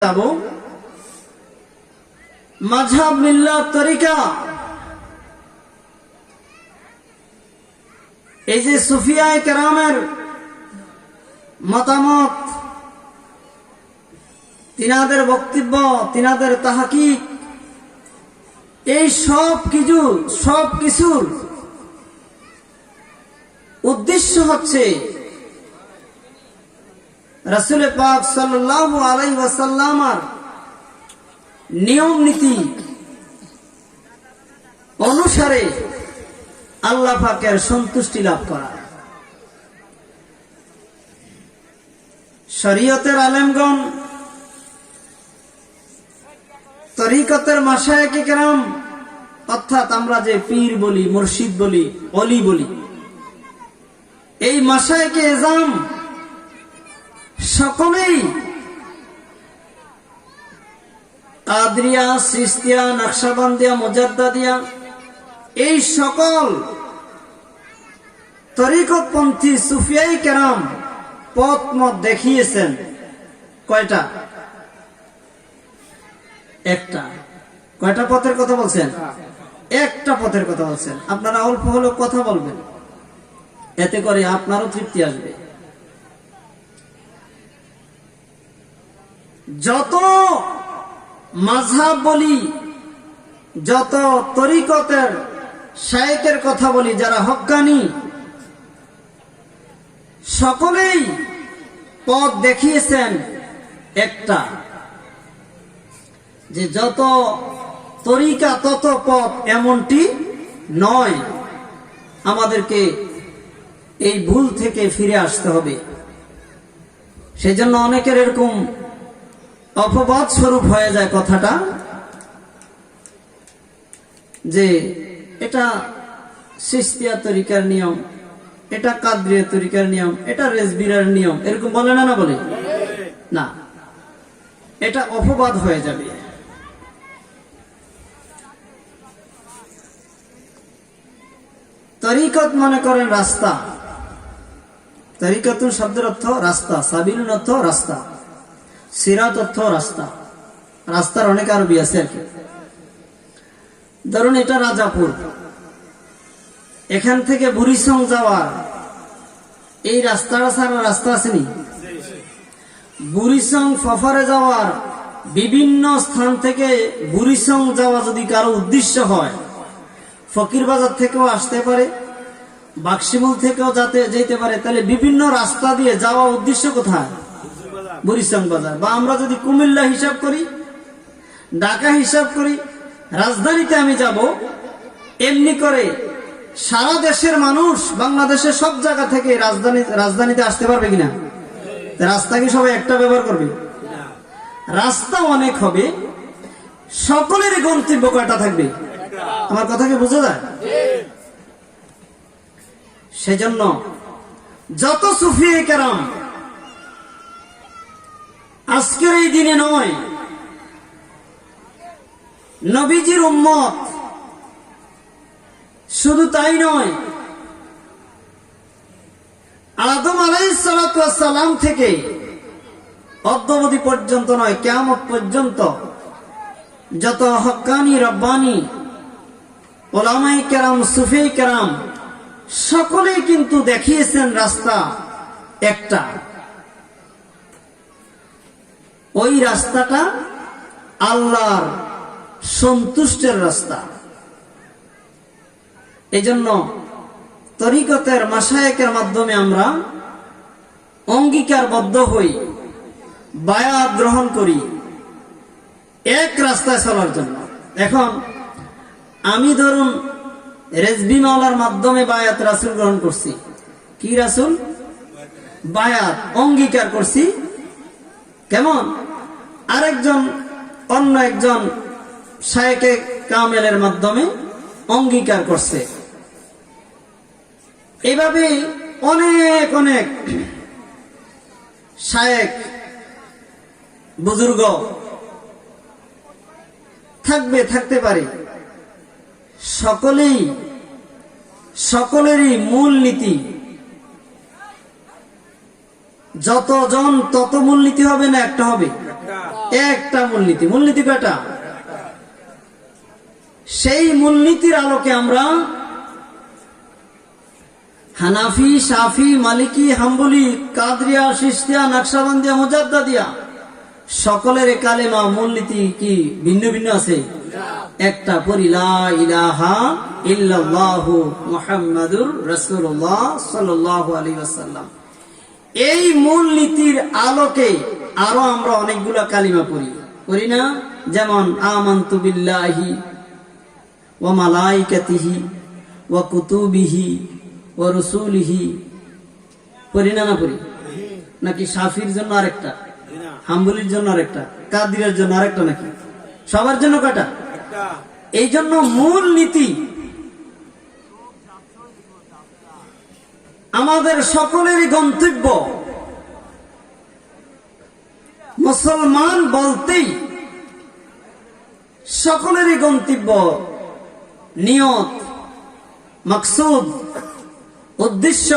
যাব মাযহাব মিল্লাত তরিকা। এই যে সুফিয়ায়ে কেরামের মতামত, তিনাদের বক্তব্য, তিনাদের তাহকিক, এই সব কিছুর উদ্দেশ্য হচ্ছে রাসূল পাক সাল্লাল্লাহু আলাইহি ওয়াসাল্লামের নিয়ম নীতি অনুসারে আল্লাহ পাকের সন্তুষ্টি লাভ করা। শরীয়তের আলেমগণ, তরিকতের মাশায়েখে কেরাম, অর্থাৎ আমরা যে পীর বলি, মুর্শিদ বলি, ওলি বলি, এই মাশায়েখে এজাম সকলেই কাদরিয়া, চিশতিয়া, নকশবন্দিয়া, মুজাদ্দিদিয়া, এই সকল তরিকতপন্থী সুফিয়ায়ে কেরাম পথ মত দেখিয়েছেন। কয়টা? একটা। কয়টা পথের কথা বলছেন? একটা পথের কথা বলছেন। আপনারা অল্প হলেও কথা বলবেন, এতে করে আপনারও তৃপ্তি আসবে। যত মাযহাব বলি, যত তরিকতের শায়েখের কথা বলি, যারা হক্কানি, সকলেই পথ দেখিয়েছেন একটা, যে যত তরিকা তত পথ, এমনটি নয়। আমাদেরকে এই ভুল থেকে ফিরে আসতে হবে। সেজন্য অনেকের এরকম অপবাদ স্বরূপ হয়ে যায় কথাটা, যে এটা চিশতিয়া তরিকার নিয়ম, এটা কাদরিয়া তরিকার নিয়ম, এটা রেজবিরার নিয়ম, এরকম বলে না? না বলে না, এটা অপবাদ হয়ে যাবে। তরিকত মনে করেন রাস্তা। তরিকতুন শব্দের অর্থ রাস্তা, সাবিলুন অর্থ রাস্তা, সিরাত অর্থ রাস্তা। রাস্তার অনেক আরবি আছে আর কি। ধরুন এটা রাজাপুর, এখান থেকে বুড়িচং যাওয়ার এই রাস্তাটা ছাড়া রাস্তা আসেনি। বুড়িচং ফফারে যাওয়ার, বিভিন্ন স্থান থেকে বুড়িচং যাওয়া যদি কারো উদ্দেশ্য হয়, ফকির বাজার থেকেও আসতে পারে, বাক্সিমুল থেকেও যেতে পারে, তাহলে বিভিন্ন রাস্তা দিয়ে যাওয়া উদ্দেশ্য কোথায়? বুড়িচং বাজার। বা আমরা যদি কুমিল্লা হিসাব করি, ঢাকা হিসাব করি, রাজধানীতে আমি যাব, এমনি করে সারা দেশের মানুষ, বাংলাদেশের সব জায়গা থেকে রাজধানীতে আসতে পারবে কিনা? রাস্তা কি সবাই একটা ব্যবহার করবে? রাস্তা অনেক হবে, সকলেরই গন্তব্য কয়টা থাকবে? আমার কথা কি বোঝা যায়? সেজন্য যত সুফিয়ায়ে কেরাম আজকের এই দিনে নয়, নবীজির উম্মত, শুধু তাই নয়, আদম আলাইহিস সালাতু ওয়াস সালাম থেকে অদ্যাবধি পর্যন্ত নয়, কিয়ামত পর্যন্ত যত হক্কানি, রব্বানি উলামায়ে কেরাম, সুফিয়ায়ে কেরাম সকলেই কিন্তু দেখিয়েছেন রাস্তা একটা। ওই রাস্তাটা আল্লাহর সন্তুষ্টের রাস্তা। এজন্য তরিকতের মাশায়েখের মাধ্যমে আমরা অঙ্গীকারবদ্ধ হই, বায়াত গ্রহণ করি এক রাস্তায় চলার জন্য। এখন আমি ধরুন রেজবি মাওলার মাধ্যমে বায়াত রাসূল গ্রহণ করছি। কি রাসূল? বায়াত, অঙ্গীকার করছি। কেমন? আরেকজন, অন্য একজন শায়েখে কামেলের মাধ্যমে অঙ্গীকার করছে। এভাবে অনেক অনেক শায়েখ বুজুর্গ থাকতে পারে। সকলেরই মূল নীতি যতজন তত মূলনীতি হবে না একটা হবে? একটা মূলনীতি। মূলনীতি কয়টা? সেই মূলনীতির আলোকে আমরা হানাফি, শাফি, মালিকি, হাম্বলি, কাদরিয়া, চিশতিয়া, নকশবন্দিয়া, মুজাদ্দিদিয়া সকলের কালেমা মূলনীতি কি ভিন্ন ভিন্ন আছে? একটা, পড়ি লা ইলাহা ইল্লাল্লাহু মুহাম্মাদুর রাসূলুল্লাহ সাল্লাল্লাহু আলাইহি ওয়াসাল্লাম। এই মূলনীতির আলোকে আরো আমরা অনেকগুলা কালিমা পড়ি না? যেমন আমানতু বিল্লাহি ওয়া মালাইকাতিহি ওয়া কুতুবিহি ওয়া রাসূলিহি, পড়ি না? না পড়ি নাকি? শাফির জন্য আরেকটা, হাম্বলির জন্য আরেকটা, কাদিরের জন্য আরেকটা, নাকি সবার জন্য কয়টা? এই জন্য মূল নীতি আমাদের সকলেরই গন্তব্য। মুসলমান বলতেই সকলেরই গন্তব্য, নিয়ত, মাকসুদ, উদ্দেশ্য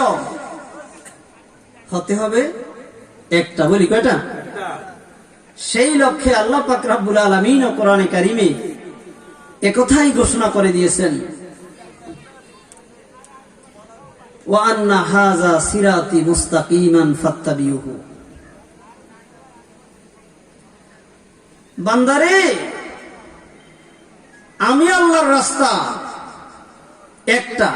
হতে হবে একটা। বলি কয়টা? সেই লক্ষ্যে আল্লাহ পাক রব্বুল আলামিন ও কোরআনে কারিমে একথাই ঘোষণা করে দিয়েছেন, ওয়া আন্না হাযা সিরাতি মুস্তাকিমান ফাত্তাবিউহু। বান্দারে, আমি আল্লাহর রাস্তা একটা,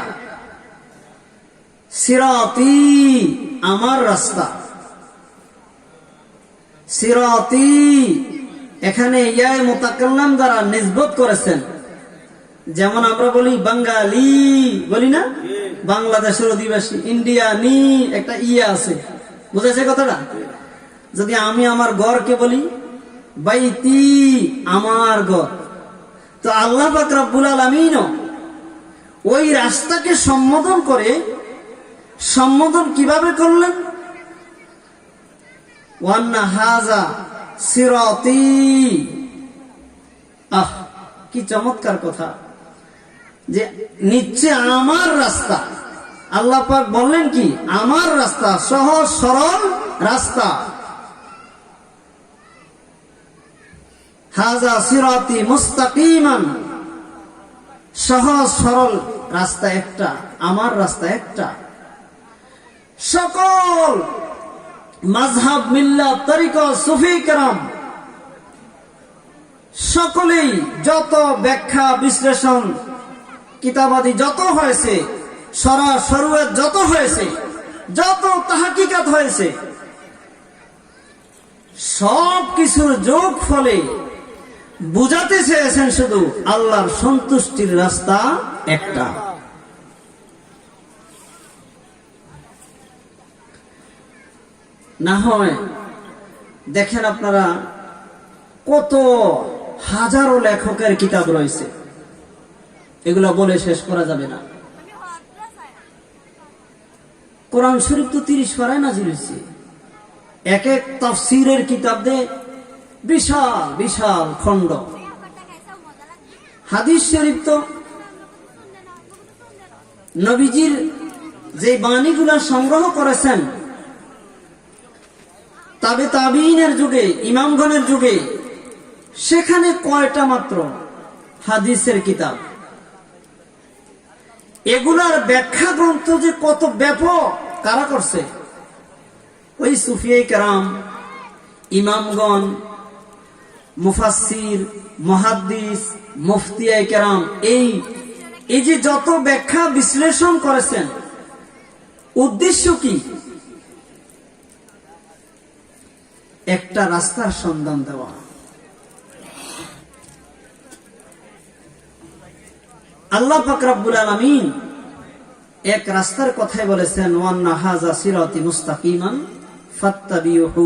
সিরাতি আমার রাস্তা। সিরাতি এখানে ইয়ায়ে মুতাকাল্লাম দ্বারা নিসবত করেছেন। যেমন আমরা বলি বাঙালি, বলি না? বাংলাদেশের অধিবাসী, ইন্ডিয়ানি, একটা ইয়া আছে, বুঝেছে কথাটা? যদি আমি আমার ঘরকে বলি বাইতি, আমার ঘর, তো আল্লাহ পাক রব্বুল আলামিন ওই রাস্তাকে সম্বোধন করে, সম্বোধন কিভাবে করলেন? ওয়ান্না হাযা সিরাতি। আহ, কি চমৎকার কথা, যে নিচ্ছে আমার রাস্তা। আল্লাহ পাক বললেন কি? আমার রাস্তা, সহজ সরল রাস্তা। হাযা সিরাতি মুস্তাকিমান, সহজ সরল রাস্তা একটা, আমার রাস্তা একটা। সকল মাযহাব, মিল্লাত, তরিকা, সুফি কেরাম সকলেই যত ব্যাখ্যা বিশ্লেষণ কিতাবাদি যত হয়েছে, শরুয়াত যত হয়েছে, যত তাহকিকাত হয়েছে, সব কিছুর যোগ ফলে বুঝাতে চেয়েছেন শুধু আল্লাহর সন্তুষ্টির রাস্তা একটা। না হয় দেখেন আপনারা, কত হাজারো লেখকের কিতাব রয়েছে, এগুলো বলে শেষ করা যাবে না। কোরআন শরীফ তো 30 পারায় নাযিল হয়েছে। এক এক তাফসীরের কিতাব দিয়ে বিশাল বিশাল খণ্ড। হাদিস শরীফ তো নবীজির যে বাণীগুলা সংগ্রহ করেছেন তাবিঈনের যুগে, ইমামগণের যুগে, সেখানে কয়টা মাত্র হাদিসের কিতাব। এগুলার ব্যাখ্যা গ্রন্থ যে কত ব্যাপক, কারা করছে? ওই সুফিয়ে কেরাম, ইমামগণ, মুফাসসির, মুহাদ্দিস, মুফতিয়ায়ে কেরাম, এই যে যত ব্যাখ্যা বিশ্লেষণ করেছেন, উদ্দেশ্য কি? একটা রাস্তার সন্ধান দেওয়া। আল্লাহ পাক রব্বুল আলামিন এক রাস্তার কথাই বলেছেন, ওয়ান্না হাযা সিরাতি মুস্তাকিমান ফাত্তাবিউহু।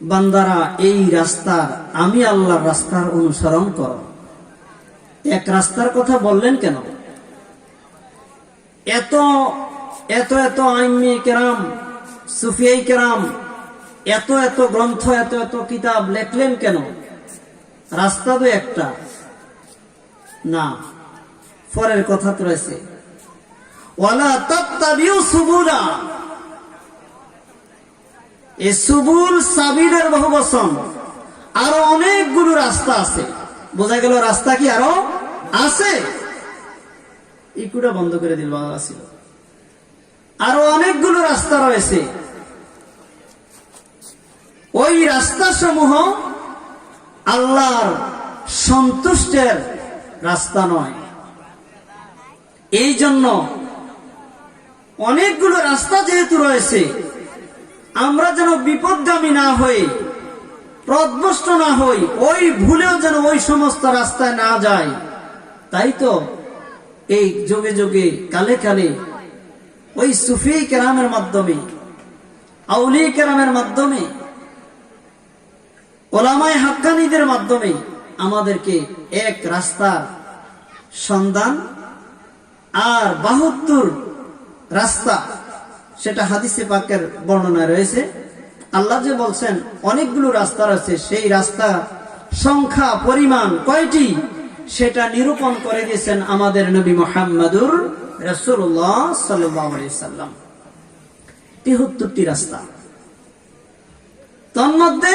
বান্দারা, এই রাস্তার, আমি আল্লাহর রাস্তার অনুসরণ করো। এক রাস্তার কথা বললেন কেন? এত এত এত আইম্মে কেরাম, সুফিয়ে কেরাম এত এত গ্রন্থ, এত এত কিতাব লেখলেন কেন? রাস্তা তো একটা না, পরের কথা তো রয়েছে, ওয়ালা তাত্তাবিউ সুবুলা। এই সুবুল সাবিলের বহু বচন, আরো অনেকগুলো রাস্তা আছে। বোঝা গেল রাস্তা কি আরো আছে, ইকুটা বন্ধ করে দিল ছিল। আরো অনেকগুলো রাস্তা রয়েছে। ওই রাস্তা সমূহ আল্লাহর সন্তুষ্টের রাস্তা নয়। এই জন্য অনেকগুলো রাস্তা যেহেতু রয়েছে, আমরা যেন বিপদগামী না হই, পথভ্রষ্ট না হই, ওই ভুলেও যেন ওই সমস্ত রাস্তায় না যাই, তাই তো এই যুগে যুগে কালে কালে ওই সুফি কেরামের মাধ্যমে, আউলি কেরামের মাধ্যমে, ওলামায়ে হাক্কানীদের মাধ্যমে আমাদেরকে এক রাস্তার সন্ধান আর 72 রাস্তা, সেটা হাদিসে পাকের বর্ণনা রয়েছে। আল্লাহ যে বলছেন অনেকগুলো রাস্তা রয়েছে, সেই রাস্তা সংখ্যা পরিমাণ কয়টি সেটা নিরূপণ করে দিয়েছেন আমাদের নবী মুহাম্মদুর রাসূলুল্লাহ সাল্লাল্লাহু আলাইহি সাল্লাম। 73টি রাস্তা। তন্মধ্যে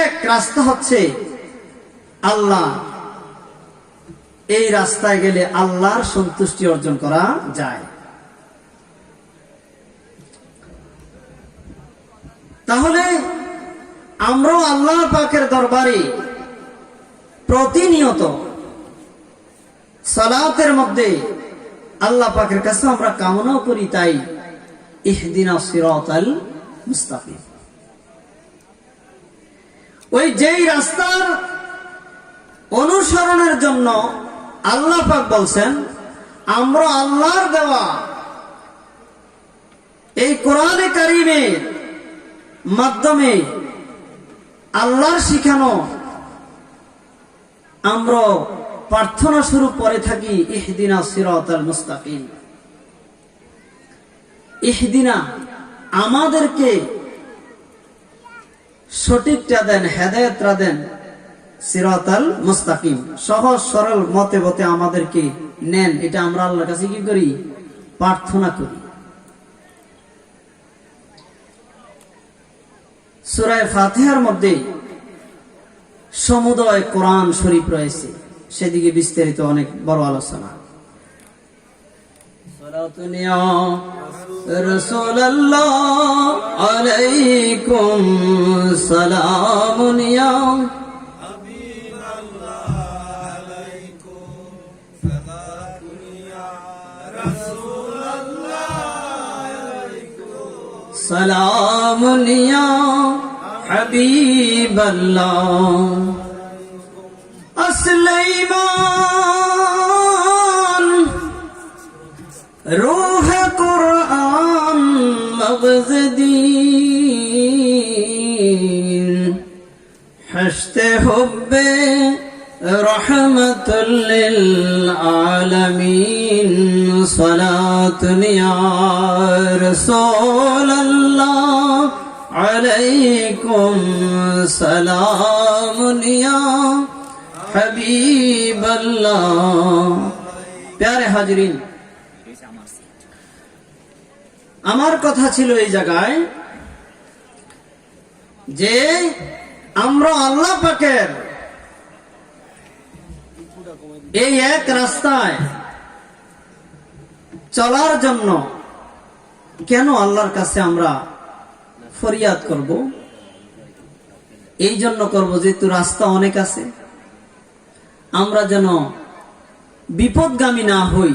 এক রাস্তা হচ্ছে আল্লাহ। এই রাস্তায় গেলে আল্লাহর সন্তুষ্টি অর্জন করা যায়। তাহলে আমরাও আল্লাহ পাকের দরবারে প্রতিনিয়ত সালাতের মধ্যে আল্লাহ পাকের কাছে আমরা কামনা করি, তাই ইহদিনাস সিরাতাল মুস্তাকিম। ওই যেই রাস্তার অনুসরণের জন্য আল্লাহ পাক বলছেন, আমরা আল্লাহর দেওয়া এই কোরআনে কারীমের মাধ্যমে আল্লাহর শিখানো আমরা প্রার্থনা স্বরূপ পড়ে থাকি ইহদিনাস সিরাতাল মুস্তাকিম। ইহদিনা, আমাদেরকে সঠিকটা দেন, হেদায়েতটা দেন, সিরাতাল মুস্তাকিম, সহজ সরল মতে মতে আমাদেরকে নেন। এটা আমরা আল্লাহর কাছে কি করি? প্রার্থনা করি। সূরা ফাতিহার মধ্যে সমুদয় কোরআন শরীফ রয়েছে, সেদিকে বিস্তারিত অনেক বড় আলোচনা। সালাতুন ইয়া রাসূলুল্লাহ আলাইকুম সালামুন ইয়া হাবিবাল্লাহ আলাইকুম সালাতুন ইয়া রাসূলুল্লাহ আলাইকুম সালামুন ইয়া হাবিবাল্লাহ। আসলাইমান রূহ কুরআন মগজদিন হশতে হুব্বে রহমাতুল লিল আলামিন সালাতুন ইয়া রাসূলুল্লাহ আলাইকুম সালামুন ইয়া হাবিবাল্লাহ। প্যারে হাজরিন, আমার কথা ছিল এই জায়গায় যে আমরা আল্লাহ পাকের এই এক রাস্তায় চলার জন্য কেন আল্লাহর কাছে আমরা ফরিয়াদ করব? এই জন্য করব যেহেতু রাস্তা অনেক আছে, আমরা যেন বিপদগামী না হই,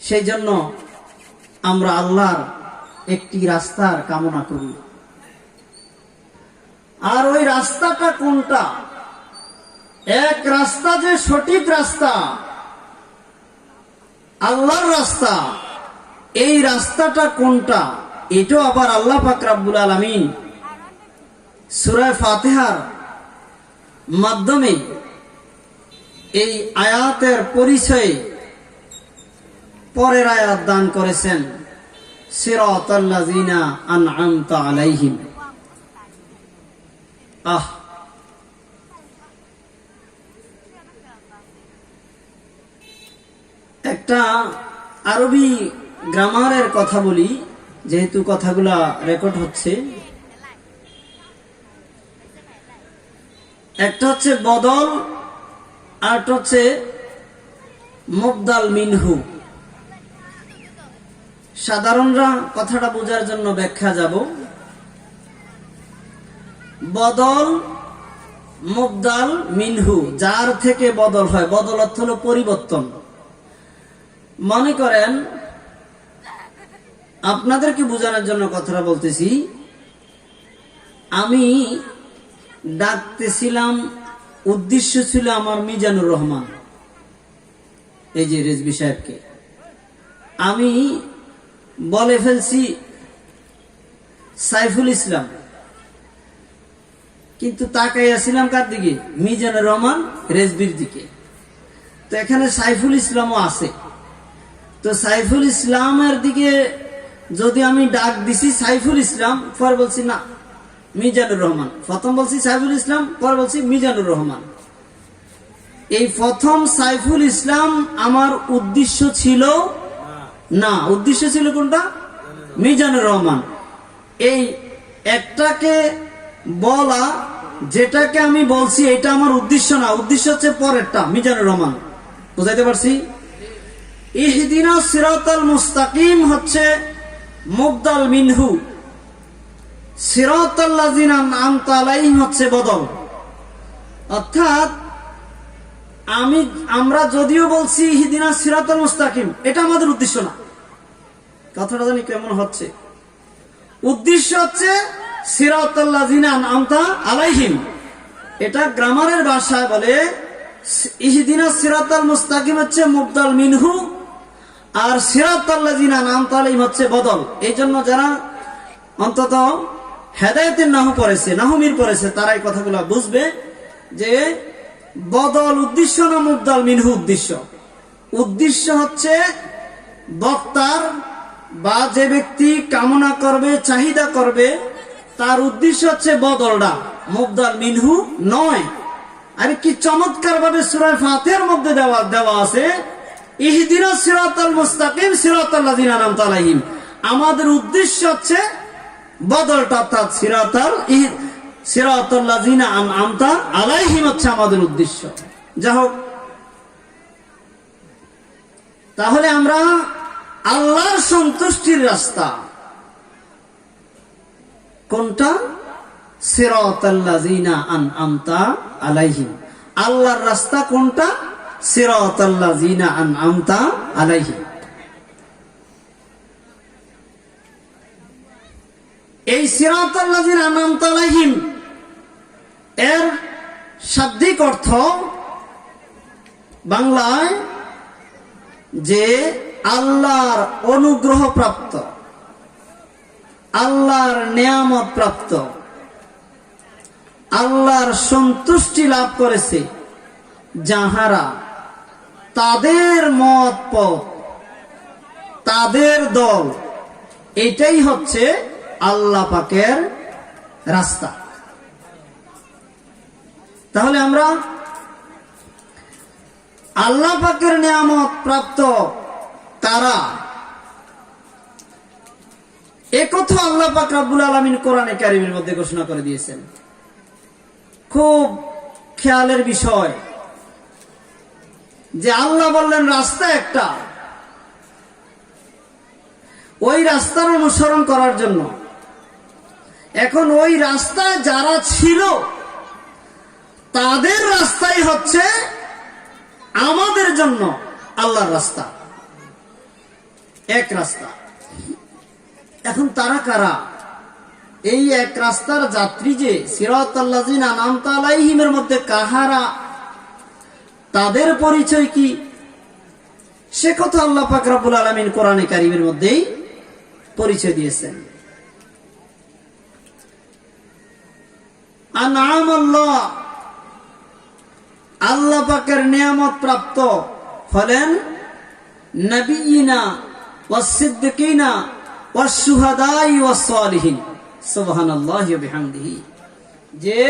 সেই জন্য আমরা আল্লাহর একটি রাস্তার কামনা করি। আর ওই রাস্তাটা কোনটা? এক রাস্তা যে সঠিক রাস্তা, আল্লাহর রাস্তা, এই রাস্তাটা কোনটা? এটাও আবার আল্লাহ পাক রব্বুল আলামিন সূরা ফাতিহার মাধ্যমে এই আয়াতের পরিচয় পরের আয়াত দান করেছেন, সিরাতাল্লাযিনা আন'আমতা আলাইহিম। একটা আরবি গ্রামারের কথা বলি। যেহেতু কথাগুলা রেকর্ড হচ্ছে। একটা হচ্ছে বদল, আর একটা হচ্ছে মুবদাল মিনহু। সাধারণরা কথাটা বোঝার জন্য ব্যাখ্যা যাব। বদল, মুবদাল মিনহু, যার থেকে বদল হয়। বদল অর্থ হলো পরিবর্তন। মনে করেন, আপনাদেরকে বোঝানোর জন্য কথাটা বলতেছি, আমি ডাকতেছিলাম, উদ্দেশ্য ছিল আমার মিজানুর রহমান, এই যে রেজবি সাহেবকে। আমি বলে ফেলছি সাইফুল ইসলাম, কিন্তু তাকাইয়াছিলাম কার দিকে? মিজানুর রহমান রেজবির দিকে। তো এখানে সাইফুল ইসলামও আছে। তো সাইফুল ইসলামের দিকে যদি আমি ডাক দিছি সাইফুল ইসলাম, পরে বলছি না মিজানুর রহমান। প্রথম বলছি সাইফুল ইসলাম, পরে বলছি মিজানুর রহমান। এই প্রথম সাইফুল ইসলাম আমার উদ্দেশ্য ছিল না, উদ্দেশ্য ছিল কোনটা? মিজানুর রহমান। এই একটাকে বলা, যেটাকে আমি বলছি এটা আমার উদ্দেশ্য না, উদ্দেশ্য হচ্ছে পরেরটা, মিজানুর রহমান। বুঝাইতে পারছি? ইহদিনাস সিরাতাল মুস্তাকিম হচ্ছে মুবদাল মিনহু, সিরাতাল লাযিনা আন'আমতা আলাইহিম হচ্ছে বদল। অর্থাৎ আমরা যদিও বলছি ইহদিনাস সিরাতাল মুস্তাকিম, এটা আমাদের উদ্দেশ্য না। কথাটা জানি কেমন হচ্ছে? উদ্দেশ্য হচ্ছে সিরাতাল লাযিনা আন'আমতা আলাইহিম। এটা গ্রামারের ভাষায় বলে ইহদিনাস সিরাতাল মুস্তাকিম হচ্ছে মুবদাল মিনহু, আর সিরাতাল লাযিনা আন'আমতা আলাইহিম হচ্ছে বদল। এই জন্য যারা অন্তত হেদায়েতের নাহু পড়েছে, নাহুমির পড়েছে, তারা এই কথাগুলো বুঝবে যে বদল উদ্দেশ্য না মুবদাল মিনহু উদ্দেশ্য। উদ্দেশ্য হচ্ছে বক্তার বা যে ব্যক্তি কামনা করবে, চাহিদা করবে, তার উদ্দেশ্য হচ্ছে বদলটা, মুবদাল মিনহু নয়। আরে কি চমৎকার ভাবে সূরা ফাতিহার মধ্যে দেওয়া আছে, ইহদিনাস সিরাতাল মুস্তাকিম সিরাতাল লাযিনা আন'আমতা আলাইহিম। আমাদের উদ্দেশ্য হচ্ছে বদলটা, অর্থাৎ সিরাতাল লাযিনা আন'আমতা আলাইহিম হচ্ছে আমাদের উদ্দেশ্য। যা হোক, তাহলে আমরা আল্লাহর সন্তুষ্টির রাস্তা কোনটা? সিরাতাল লাযিনা আন'আমতা আলাইহিম। আল্লাহর রাস্তা কোনটা? সিরাতাল লাযিনা আন'আমতা আলাইহিম। এই সিরাতাল লাযিনা আন'আমতা আলাইহিম এর শাব্দিক অর্থ বাংলায় যে আল্লাহর অনুগ্রহ প্রাপ্ত, আল্লাহর নেয়ামত প্রাপ্ত, আল্লাহর সন্তুষ্টি লাভ করেছে যাহারা, তাদের মত পথ, তাদের দল, এটাই হচ্ছে আল্লাহ পাকের রাস্তা। তাহলে আমরা আল্লাহ পাকের নিয়ামত প্রাপ্ত তারা, একথা আল্লাহ পাক রব্বুল আলামিন কোরআনে কারীমের মধ্যে ঘোষণা করে দিয়েছেন। খুব খেয়ালের বিষয় যে আল্লাহ বললেন রাস্তা একটা, ওই রাস্তার অনুসরণ করার জন্য। এখন ওই রাস্তায় যারা ছিল তাদের রাস্তাই হচ্ছে আমাদের জন্য আল্লাহর রাস্তা, এক রাস্তা। এখন তারা কারা? এই এক রাস্তার যাত্রী যে সিরাতাল লাযিনা আন'আমতা আলাইহিমের মধ্যে কাহারা, তাদের পরিচয় কি, সে কথা আল্লাহ পাক রব্বুল আলামিন কোরআনে কারীমের মধ্যেই পরিচয় দিয়েছেন। আন'আমাল্লাহ, আল্লাহ পাকের নিয়ামত প্রাপ্ত হলেন নবিয়িনা ওয়াস সিদ্দিকিনা ওয়াস শুহাদাই ওয়াস সালিহিন। সুবহানাল্লাহি ওয়া বিহামদিহি। যে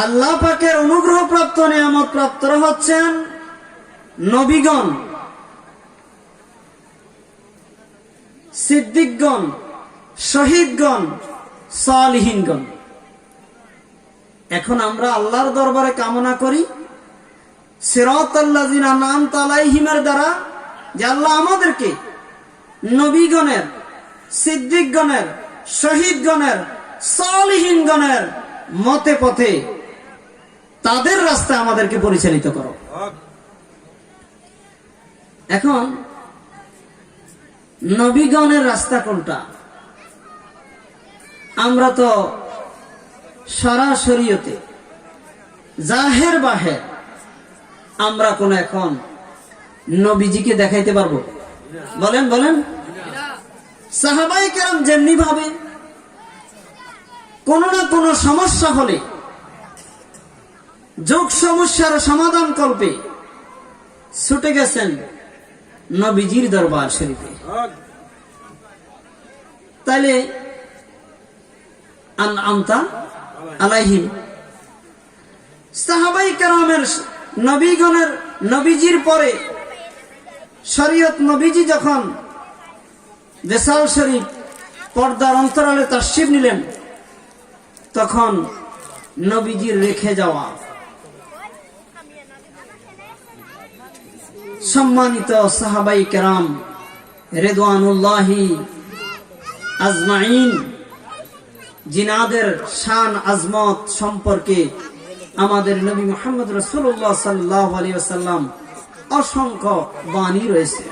আল্লাহ পাকের অনুগ্রহ প্রাপ্ত, নিয়ামত প্রাপ্তরা হচ্ছেন নবীগণ, সিদ্দিকগণ, শহীদগণ, সালিহিনগণ। এখন আমরা আল্লাহর দরবারে কামনা করি সিরাতাল্লাযিনা আনআমতা আলাইহিমের দ্বারা যে আল্লাহ আমাদেরকে নবীগণের, সিদ্দিকগণের, শহীদগণের, সালিহিনগণের মতে পথে তাদের রাস্তায় আমাদেরকে পরিচালিত করো। এখন নবীগণের রাস্তা কোনটা? আমরা তো সারা শরীয়তে জাহের বাহের আমরা কোন এখন নবীজিকে দেখাইতে পারবো? বলেন বলেন। সাহাবায়ে কেরাম যেমনি ভাবে কোন না কোন সমস্যা হলে যোগ সমস্যার সমাধান কল্পে ছুটে গেছেন নবীজির দরবার শরীফে। তাইলে আনআমতা আলাইহিম, সাহাবায়ে কেরামের নবীগণের নবীজির পরে শরীয়ত নবীজি যখন দেসাল শরীফ পর্দার অন্তরালে তাশরীফ নিলেন, তখন নবীজির রেখে যাওয়া সম্মানিত সাহাবায়ে কেরাম রিদওয়ানুল্লাহি আজমাইন জিনাদের শান আজমত সম্পর্কে আমাদের নবী মুহাম্মদ রাসূলুল্লাহ সাল্লাল্লাহু আলাইহি ওয়াসাল্লাম অসংখ্য বাণী রয়েছে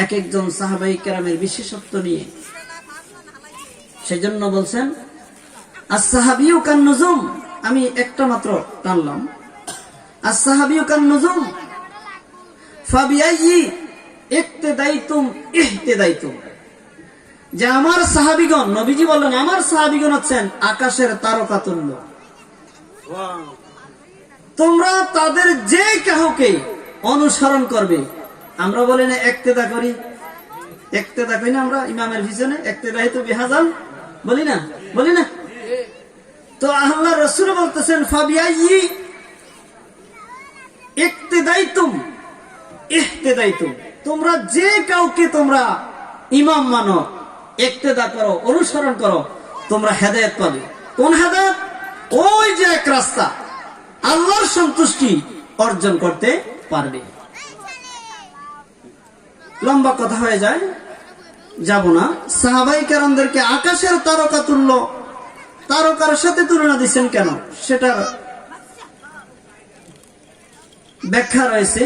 এক একজন সাহাবায়ে কেরামের বিশেষত্ব নিয়ে। সেজন্য বলছেন আস-সাহাবিয়ু কান-নুজুম, আমি একটা মাত্র টানলাম, আস-সাহাবিয়ু কান-নুজুম ফাবিআইয়ি ইক্তিদাইতুম ইহতিদাইতুম, যে আমার সাহাবীগণ, নবীজি বললেন আমার সাহাবীগণ হচ্ছেন আকাশের তারকা তুল্য, তোমরা তাদের যে কাউকে অনুসরণ করবে। আমরা বলি না ইক্তেদা করি, ইক্তেদা করি না আমরা ইমামের পিছনে, ইক্তেদাই তো বিহাজাল বলি না, বলি না? তো আল্লাহ রাসূল বলতেছেন ফাবিআইয়ি ইক্তিদাইতুম ইহতিদাইতুম, তোমরা যে কাউকে তোমরা ইমাম মানো, ইক্তেদা করো, অনুসরণ করো, তোমরা হেদায়েত পাবে। কোন হেদায়েত? ওই যে এক রাস্তা, আল্লাহর সন্তুষ্টি অর্জন করতে পারবে। লম্বা কথা হয়ে যায়, যাব না। সাহাবায়ে কেরামদেরকে আকাশের তারকা তুল্য, তারকার সাথে তুলনা দিচ্ছেন কেন সেটার ব্যাখ্যা রয়েছে।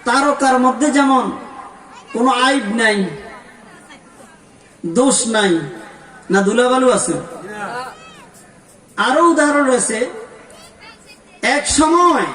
তারকার মধ্যে যেমন কোনো আইব নাই, দোষ নাই, না ধুলাবালু আছে। আরো উদাহরণ রয়েছে, এক সময়